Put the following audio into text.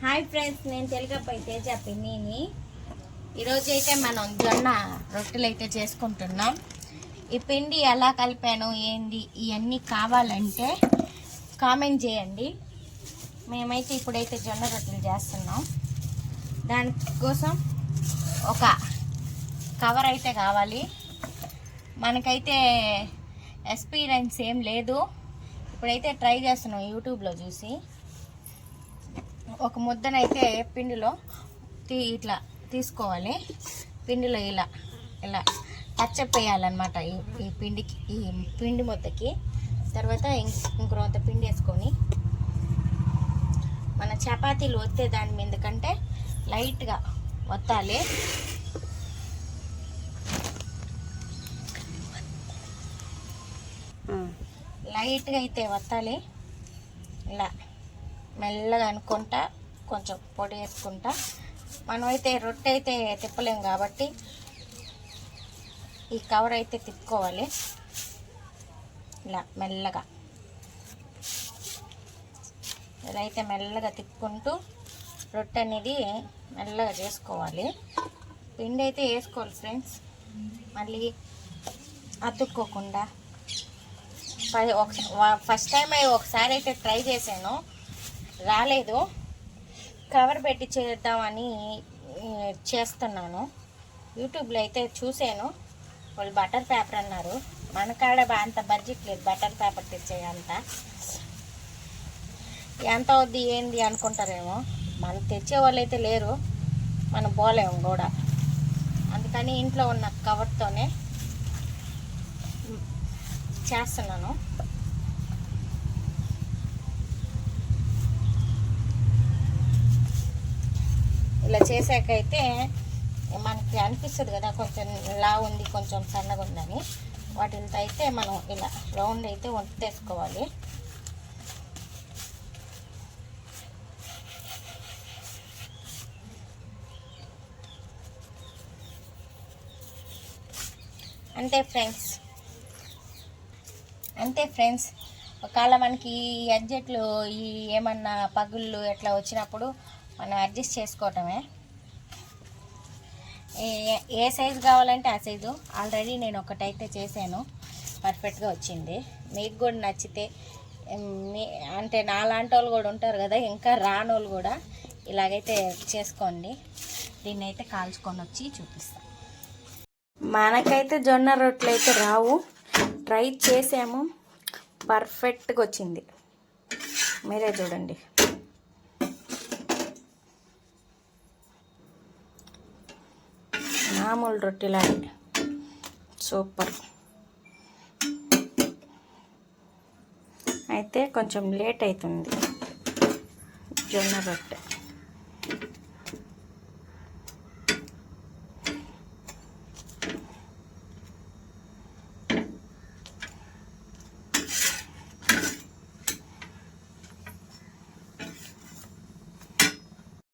Hi friends, నేను తెలుగపై తేజ పిన్నిని. ఈరోజు అయితే మనం జొన్న రొట్టెలు అయితే చేసుకుంటున్నాం. ఈ పిండి ఎలా కలిపాను ఏంది ఇవన్నీ కావాలంటే కామెంట్ చేయండి. మేమైతే ఇప్పుడైతే జొన్న రొట్టెలు చేస్తున్నాం. దానికోసం ఒక కవర్ అయితే కావాలి. మనకైతే ఎక్స్పీరియన్స్ ఏం లేదు. ఇప్పుడైతే ట్రై చేస్తున్నాం యూట్యూబ్లో చూసి. ఒక ముద్దనైతే పిండిలో ఇట్లా తీసుకోవాలి. పిండిలో ఇలా ఇలా పచ్చపేయాలన్నమాట. ఈ పిండికి, ఈ పిండి ముద్దకి. తర్వాత ఇంకొంత పిండి వేసుకొని మన చపాతీలు వత్తే దాని మీద కంటే లైట్గా వత్తాలి. లైట్గా అయితే వత్తాలి. ఇలా మెల్లగా అనుకుంటా కొంచెం పొడి వేసుకుంటా. మనమైతే రొట్టె అయితే తిప్పలేం కాబట్టి ఈ కవర్ అయితే తిప్పుకోవాలి. ఇలా మెల్లగా ఇలా అయితే మెల్లగా తిప్పుకుంటూ రొట్టె అనేది మెల్లగా చేసుకోవాలి. పిండి అయితే వేసుకోవాలి ఫ్రెండ్స్, మళ్ళీ అతుక్కోకుండా. ఫస్ట్ టైం ఒకసారి అయితే ట్రై చేశాను, రాలేదు. కవర్ పెట్టి చేద్దామని చేస్తున్నాను. యూట్యూబ్లో అయితే చూశాను, వాళ్ళు బటర్ పేపర్ అన్నారు. మన కాడ అంత బడ్జెట్ లేదు బటర్ పేపర్ తెచ్చేంత. ఎంత అవుద్ది ఏంది అనుకుంటారేమో, మనం తెచ్చే వాళ్ళు అయితే లేరు, మనం పోలేము కూడా. అందుకని ఇంట్లో ఉన్న కవర్తోనే చేస్తున్నాను. ఇలా చేసాకైతే మనకి అనిపిస్తుంది కదా కొంచెం లా ఉంది, కొంచెం సన్నగా ఉందని. వాటితో అయితే మనం ఇలా రౌండ్ అయితే వంటేసుకోవాలి. అంతే ఫ్రెండ్స్. ఒకవేళ మనకి ఈ అడ్జెట్లు ఈ ఏమన్నా పగుళ్ళు ఎట్లా వచ్చినప్పుడు మనం అడ్జస్ట్ చేసుకోవటమే. ఏ సైజు కావాలంటే ఆ సైజు. ఆల్రెడీ నేను ఒకటైతే చేశాను, పర్ఫెక్ట్గా వచ్చింది. మీకు కూడా నచ్చితే అంటే నాలాంటి వాళ్ళు కూడా ఉంటారు కదా, ఇంకా రాని వాళ్ళు కూడా ఇలాగైతే చేసుకోండి. దీన్ని అయితే కాల్చుకొని వచ్చి చూపిస్తాను. మనకైతే జొన్న రొట్టెలు అయితే రావు, ట్రై చేసాము, పర్ఫెక్ట్గా వచ్చింది. మీరే చూడండి. మామూలు రొట్టెలాగే సూపర్. అయితే కొంచెం లేట్ అవుతుంది జొన్న రొట్టె.